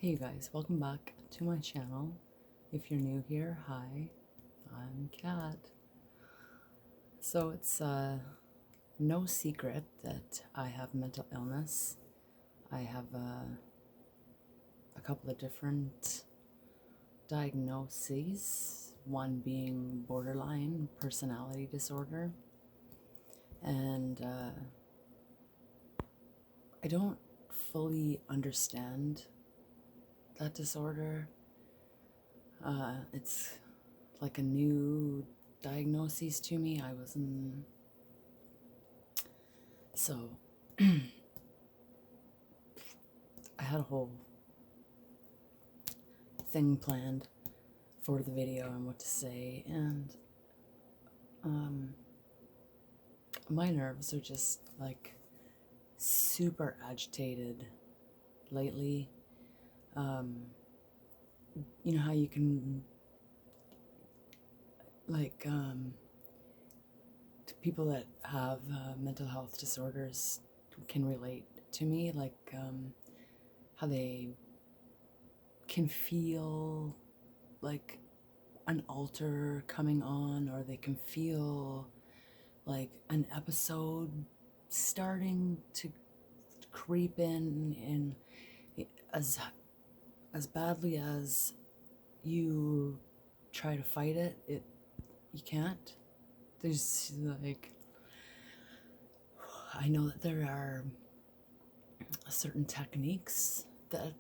Hey you guys, welcome back to my channel. If you're new here, hi, I'm Kat. So it's no secret that I have mental illness. I have a couple of different diagnoses, one being borderline personality disorder. And I don't fully understand that disorder. It's like a new diagnosis to me. So I had a whole thing planned for the video and what to say, and my nerves are just like super agitated lately. You know how you can people that have mental health disorders can relate to me, how they can feel like an altar coming on, or they can feel like an episode starting to creep in, and as badly as you try to fight it, you can't. There's I know that there are certain techniques that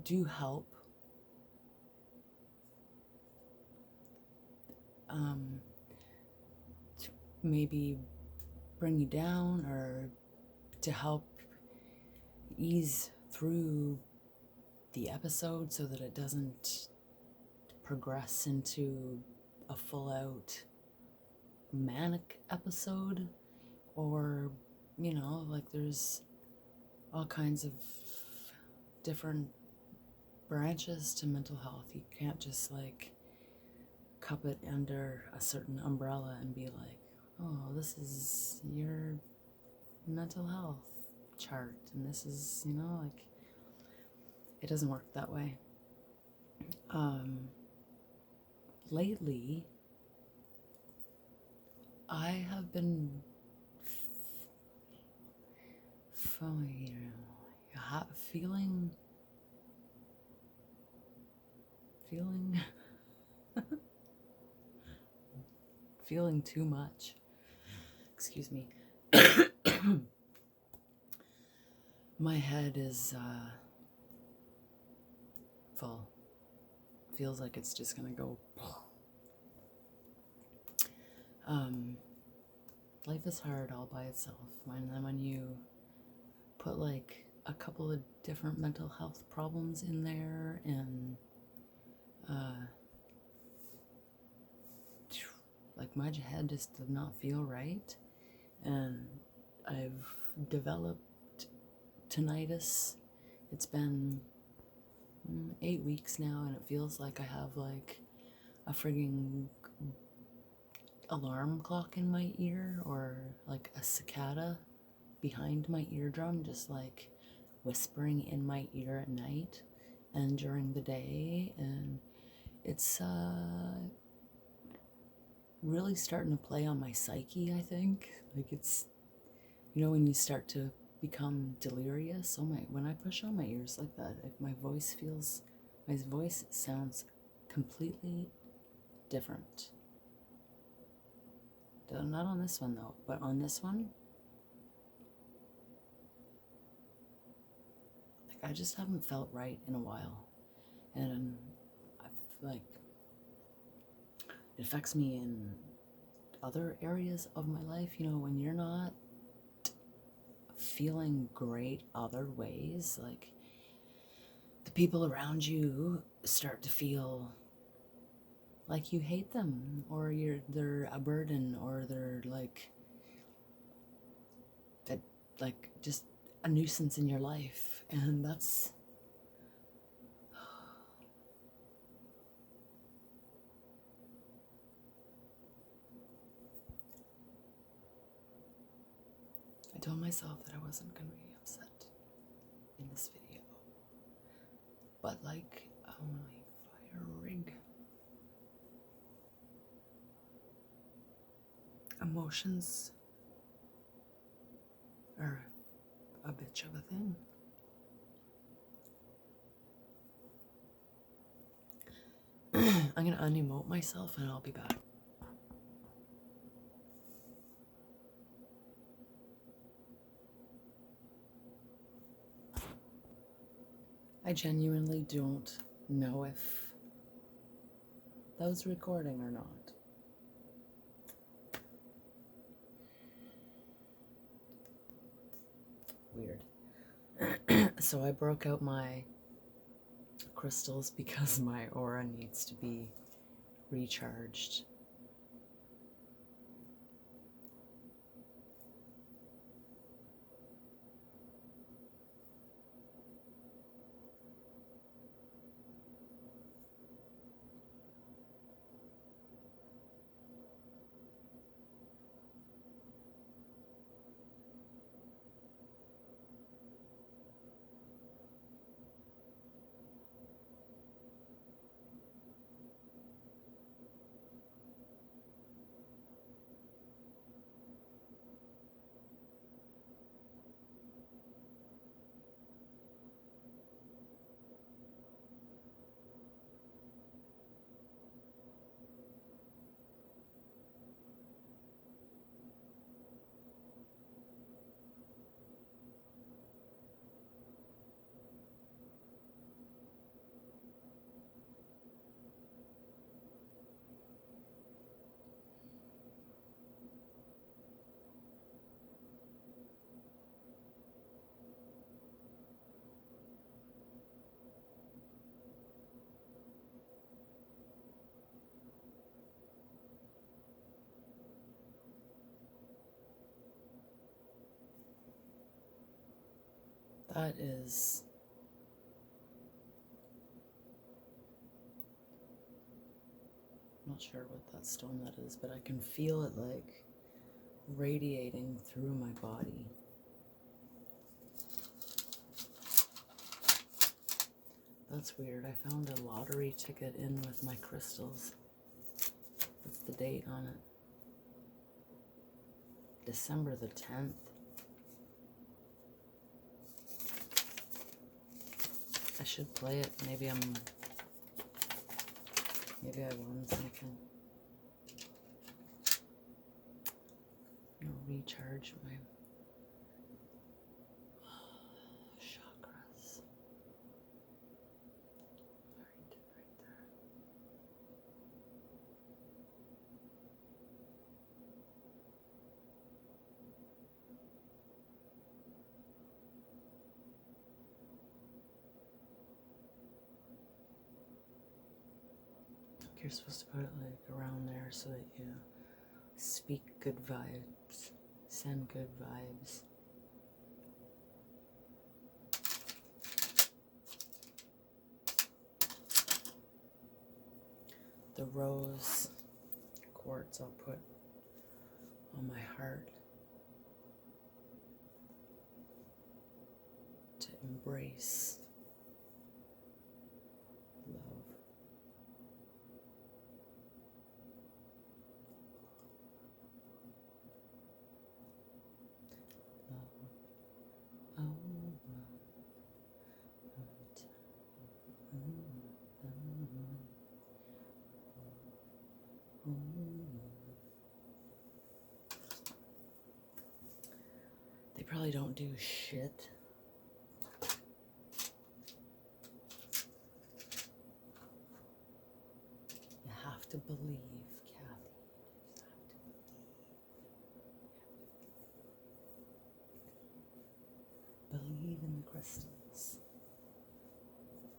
do help to maybe bring you down, or to help ease through the episode so that it doesn't progress into a full-out manic episode. Or there's all kinds of different branches to mental health. You can't just cup it under a certain umbrella and be like, oh, this is your mental health chart, and this is it doesn't work that way. Lately I have been feeling feeling too much. Excuse me. My head is full. Feels like it's just gonna go. Life is hard all by itself. And then when you put a couple of different mental health problems in there, and my head just did not feel right, and I've developed tinnitus. It's been 8 weeks now, and it feels like I have a frigging alarm clock in my ear, or a cicada behind my eardrum, just whispering in my ear at night and during the day. And it's really starting to play on my psyche, I think. It's when you start to become delirious. When I push on my ears like that, my voice sounds completely different. Not on this one though, but on this one, I just haven't felt right in a while, and it affects me in other areas of my life. When you're not feeling great other ways, the people around you start to feel like you hate them, or they're a burden, or they're just a nuisance in your life. And that's I told myself that I wasn't going to be upset in this video, but like only fire rig. Emotions are a bitch of a thing. I'm gonna unemote myself and I'll be back. I genuinely don't know if that was recording or not. Weird. So I broke out my crystals because my aura needs to be recharged. That is not sure what that stone that is, but I can feel it like radiating through my body. That's weird. I found a lottery ticket in with my crystals. What's the date on it? December the 10th. I should play it. Maybe I won something. I'm gonna recharge my chakras. Right there. You're supposed to put it like around there so that you speak good vibes, send good vibes. The rose quartz I'll put on my heart to embrace love. They probably don't do shit. You have to believe, Kathy. You have to believe in the crystals.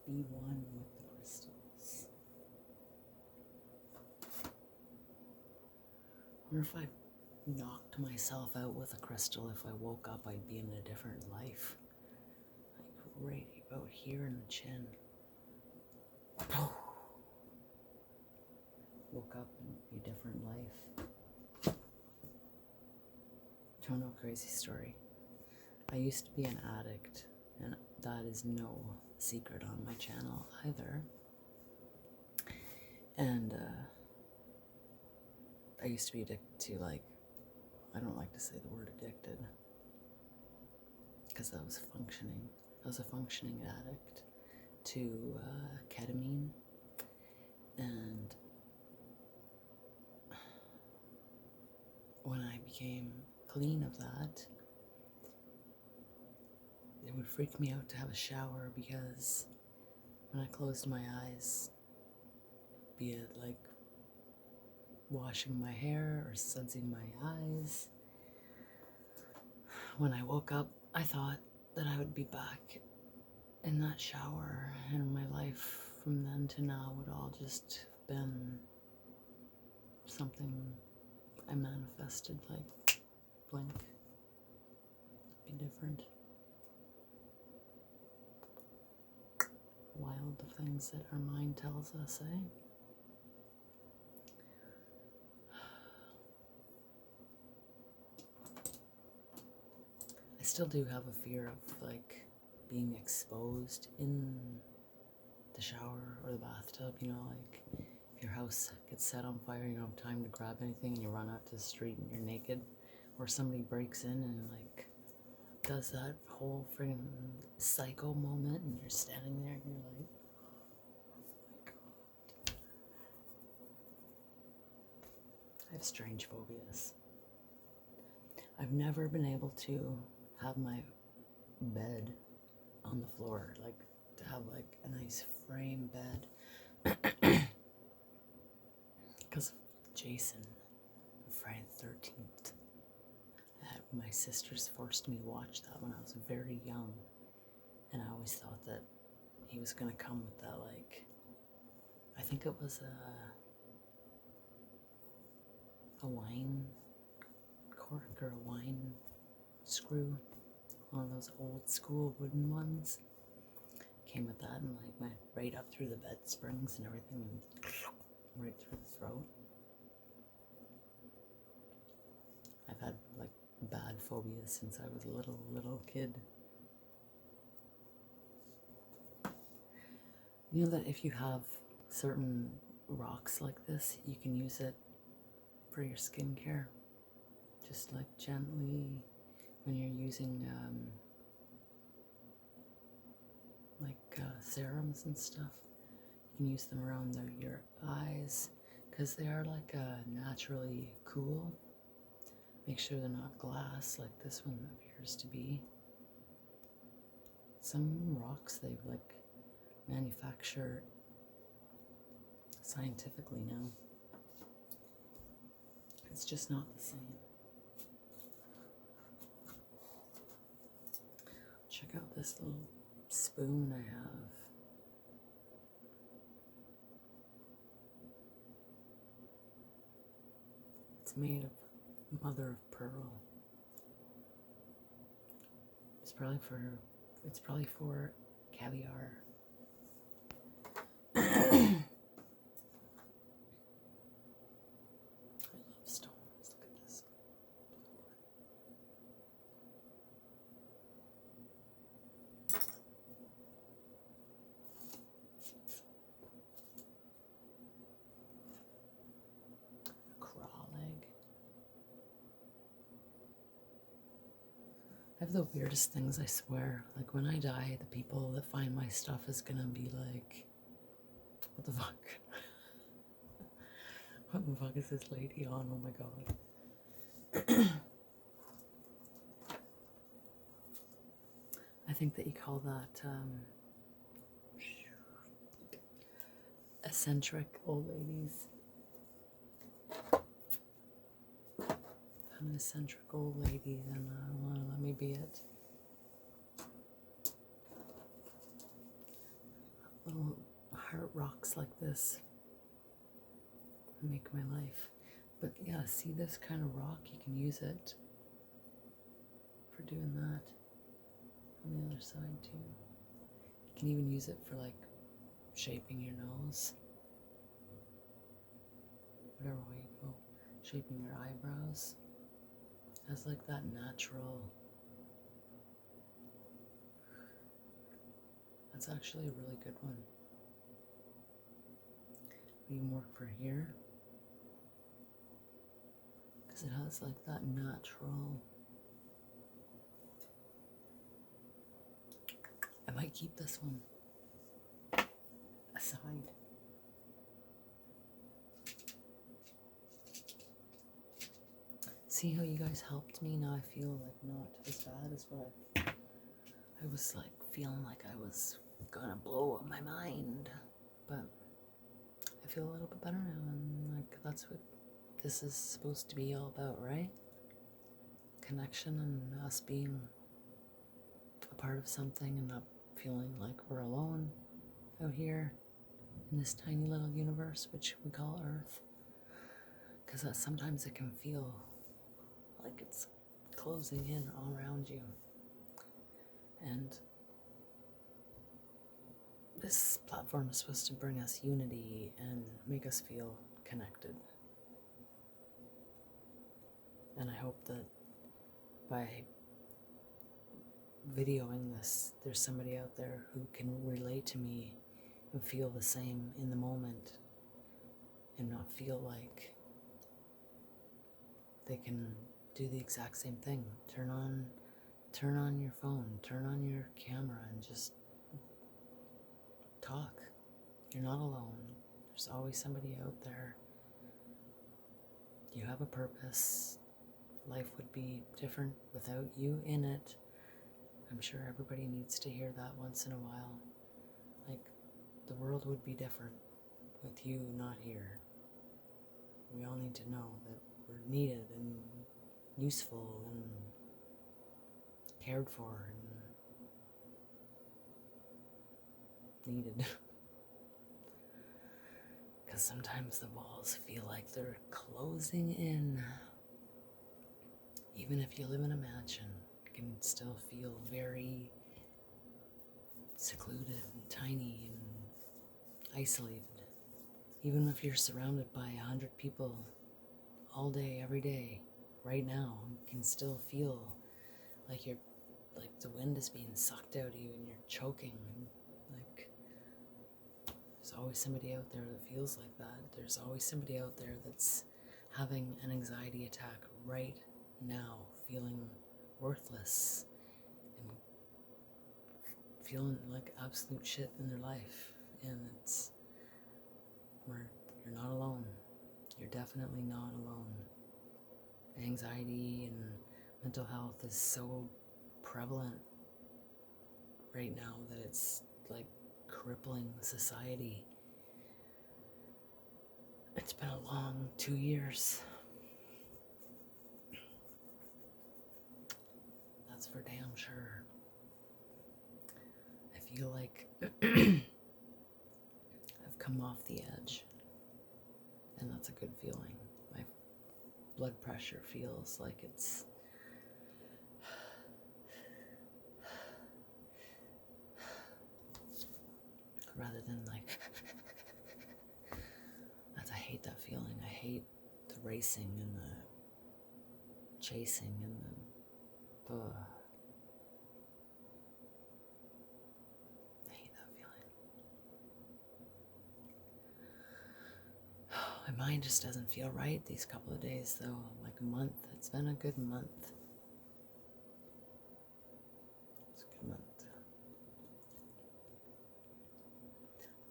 Be one with the crystals. I wonder if I knocked myself out with a crystal, if I woke up, I'd be in a different life. Like right about here in the chin. Woke up and be a different life. Don't know, crazy story. I used to be an addict, and that is no secret on my channel either. And I used to be addicted to, like, I don't like to say the word addicted, because I was a functioning addict to ketamine. And when I became clean of that, it would freak me out to have a shower, because when I closed my eyes, be it like washing my hair or sudsing my eyes, when I woke up, I thought that I would be back in that shower, and my life from then to now would all just been something I manifested, like, blink, be different. Wild the things that our mind tells us, eh? I still do have a fear of, like, being exposed in the shower or the bathtub, you know, like, if your house gets set on fire, you don't have time to grab anything, and you run out to the street and you're naked, or somebody breaks in and, like, does that whole friggin' psycho moment, and you're standing there and you're like, oh my god. I have strange phobias. I've never been able to have my bed on the floor, like, to have, like, a nice frame bed, because Jason, Friday the 13th, my sisters forced me to watch that when I was very young, and I always thought that he was gonna come with that, like, I think it was a wine cork or a wine screw, one of those old school wooden ones. Came with that, and, like, went right up through the bed springs and everything, and right through the throat. I've had, like, bad phobias since I was a little kid. You know that if you have certain rocks like this, you can use it for your skincare, just, like, gently when you're using serums and stuff. You can use them around your eyes, because they are, like, naturally cool. Make sure they're not glass like this one appears to be. Some rocks they, like, manufacture scientifically now. It's just not the same. Check out this little spoon I have. It's made of mother of pearl. It's probably for caviar. I love stones. Look at this. A craw leg. I have the weirdest things, I swear. Like, when I die, the people that find my stuff is gonna be like, what the fuck? What the fuck is this lady on? Oh my god. I think that you call that eccentric old ladies. If I'm an eccentric old lady, then well, let me be it. Little heart rocks like this make my life. But yeah, see this kind of rock, you can use it for doing that. On the other side too. You can even use it for, like, shaping your nose. Whatever way you go. Shaping your eyebrows. Has, like, that natural That's actually a really good one. We can work for here. Because it has like that natural. I might keep this one aside. See how you guys helped me? Now I feel like not as bad as what I was like feeling like I was gonna blow up my mind. But I feel a little bit better now, and like that's what this is supposed to be all about, right? Connection and us being a part of something and not feeling like we're alone out here in this tiny little universe which we call Earth. Because sometimes it can feel like it's closing in all around you. And this platform is supposed to bring us unity and make us feel connected. And I hope that by videoing this, there's somebody out there who can relate to me and feel the same in the moment and not feel like they can do the exact same thing. Turn on your phone, turn on your camera and just talk. You're not alone. There's always somebody out there. You have a purpose. Life would be different without you in it. I'm sure everybody needs to hear that once in a while. Like, the world would be different with you not here. We all need to know that we're needed and useful and cared for and needed. Because sometimes the walls feel like they're closing in. Even if you live in a mansion, it can still feel very secluded and tiny and isolated. Even if you're surrounded by 100 people all day, every day, right now, you can still feel like the wind is being sucked out of you and you're choking. Like, there's always somebody out there that feels like that. There's always somebody out there that's having an anxiety attack right now, feeling worthless and feeling like absolute shit in their life. And you're not alone. You're definitely not alone. Anxiety and mental health is so prevalent right now that it's like crippling society. It's been a long 2 years. That's for damn sure. I feel like I've come off the edge, and that's a good feeling. My blood pressure feels like it's rather than like I hate that feeling. I hate the racing and the chasing and the I hate that feeling. My mind just doesn't feel right these couple of days though. Like a month. It's been a good month. It's a good month.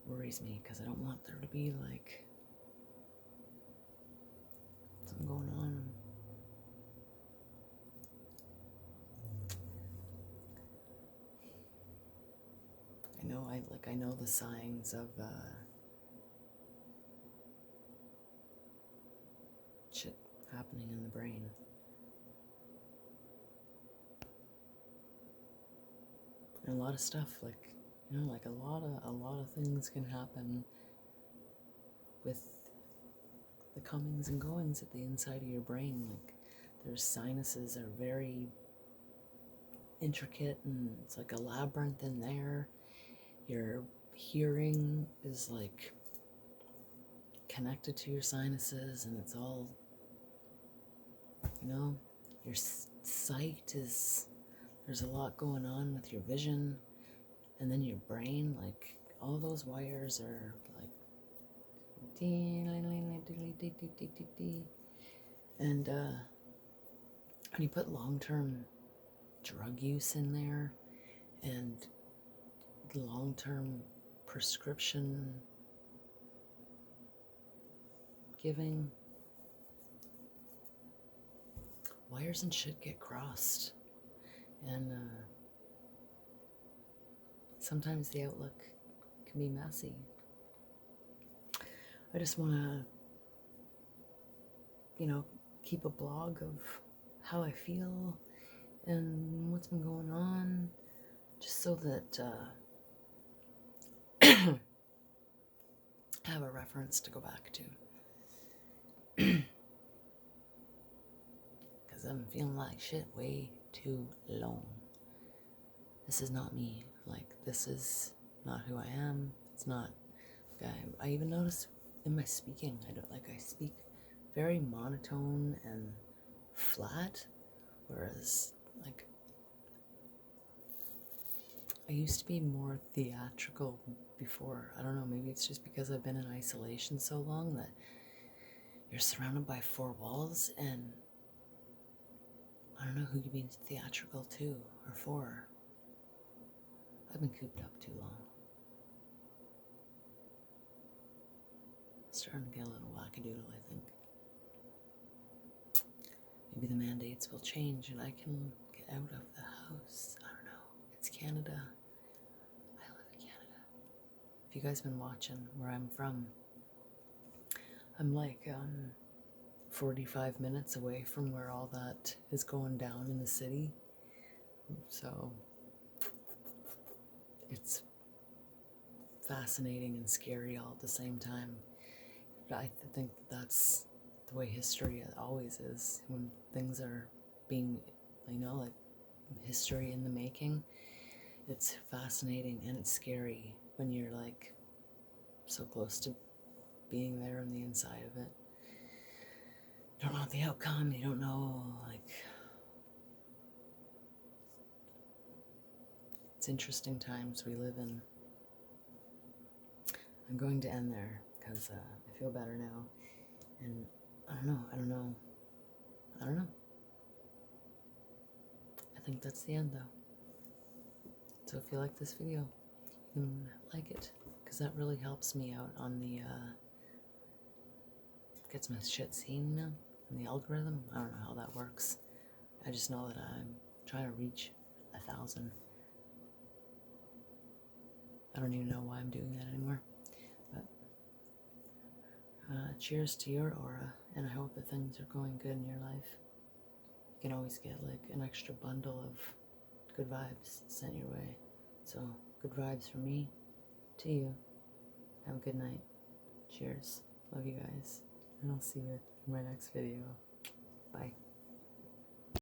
Worries me because I don't want there to be like something going on. I know the signs of shit happening in the brain. And a lot of stuff, like, you know, like a lot of things can happen with the comings and goings at the inside of your brain. Like, their sinuses are very intricate and it's like a labyrinth in there. Your hearing is like connected to your sinuses and it's all, you know, your sight is, there's a lot going on with your vision. And then your brain, like, all those wires are like, and when you put long-term drug use in there and long-term prescription giving, wires and shit get crossed. And sometimes the outlook can be messy. I just want to, keep a blog of how I feel and what's been going on, just so that I have a reference to go back to. Because I've been feeling like shit way too long. This is not me. Like, this is not who I am. It's not. I even notice in my speaking, I speak very monotone and flat, whereas, like, I used to be more theatrical before. I don't know, maybe it's just because I've been in isolation so long that you're surrounded by four walls, and I don't know who you're being theatrical to or for. I've been cooped up too long. It's starting to get a little wackadoodle, I think. Maybe the mandates will change and I can get out of the house. I don't know. It's Canada. I live in Canada. If you guys have been watching where I'm from, I'm like 45 minutes away from where all that is going down in the city. So it's fascinating and scary all at the same time. I think that's the way history always is. When things are being, like history in the making, it's fascinating and it's scary when you're like so close to being there on the inside of it. You don't know the outcome, you don't know, like, it's interesting times we live in. I'm going to end there because I feel better now, and I don't know. I think that's the end though. So if you like this video, you can like it, because that really helps me out on the gets my shit seen, in the algorithm. I don't know how that works. I just know that I'm trying to reach 1,000. I don't even know why I'm doing that anymore. But cheers to your aura, and I hope that things are going good in your life. You can always get like an extra bundle of good vibes sent your way. So good vibes from me to you. Have a good night. Cheers. Love you guys. And I'll see you in my next video. Bye.